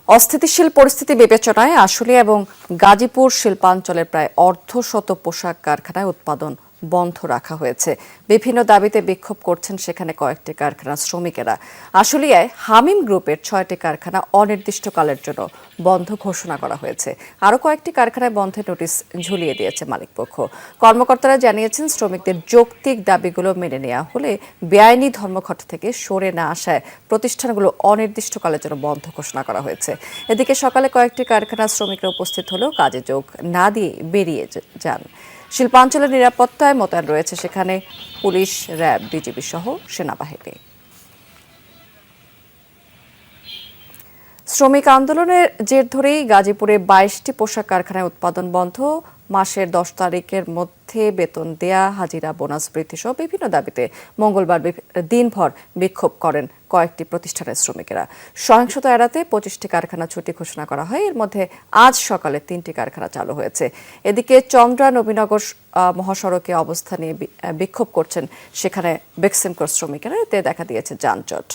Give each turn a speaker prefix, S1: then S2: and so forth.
S1: অস্থিতিশীল পরিস্থিতি বিবেচনায় আশুলিয়া এবং গাজীপুর শিল্পাঞ্চলের প্রায় অর্ধশত পোশাক কারখানায় উৎপাদন বন্ধ রাখা হয়েছে। বিভিন্ন দাবিতে বিক্ষোভ করছেন সেখানে কয়েকটি কারখানার শ্রমিকেরা। আশুলিয়ায় হামিম গ্রুপের 6টি কারখানা অনির্দিষ্টকালের জন্য বন্ধ ঘোষণা করা হয়েছে। আরও কয়েকটি কারখানায় বন্ধের নোটিশ ঝুলিয়ে দিয়েছে মালিকপক্ষ। কর্মকর্তারা জানিয়েছেন, শ্রমিকদের যৌক্তিক দাবিগুলো মেনে নেওয়া হলে বেআইনি ধর্মঘট থেকে সরে না আসায় প্রতিষ্ঠানগুলো অনির্দিষ্টকালের জন্য বন্ধ ঘোষণা করা হয়েছে। এদিকে সকালে কয়েকটি কারখানার শ্রমিকরা উপস্থিত হলেও কাজে যোগ না দিয়ে বেরিয়ে যান। শিল্পাঞ্চলের নিরাপত্তায় মোতায়েন রয়েছে সেখানে পুলিশ, র্যাব, বিজিবি সহ সেনাবাহিনী। শ্রমিক আন্দোলনের জের ধরেই গাজীপুরে 22টি পোশাক কারখানায় উৎপাদন বন্ধ। মাসের 10 তারিখের মধ্যে বেতন দেয়া, হাজিরা, বোনাস বৃদ্ধি সহ বিভিন্ন দাবিতে মঙ্গলবার দিনভর বিক্ষোভ করেন কয়েকটি প্রতিষ্ঠানের শ্রমিকেরা। সহিংসতা এড়াতে 25টি কারখানা ছুটি ঘোষণা করা হয়। এর মধ্যে আজ সকালে 3টি কারখানা চালু হয়েছে। এদিকে চন্দ্রা নবীনগর মহাসড়কে অবস্থান নিয়ে বিক্ষোভ করছেন সেখানে বেক্সিমকোর শ্রমিকেরা। এতে দেখা দিয়েছে যানজট।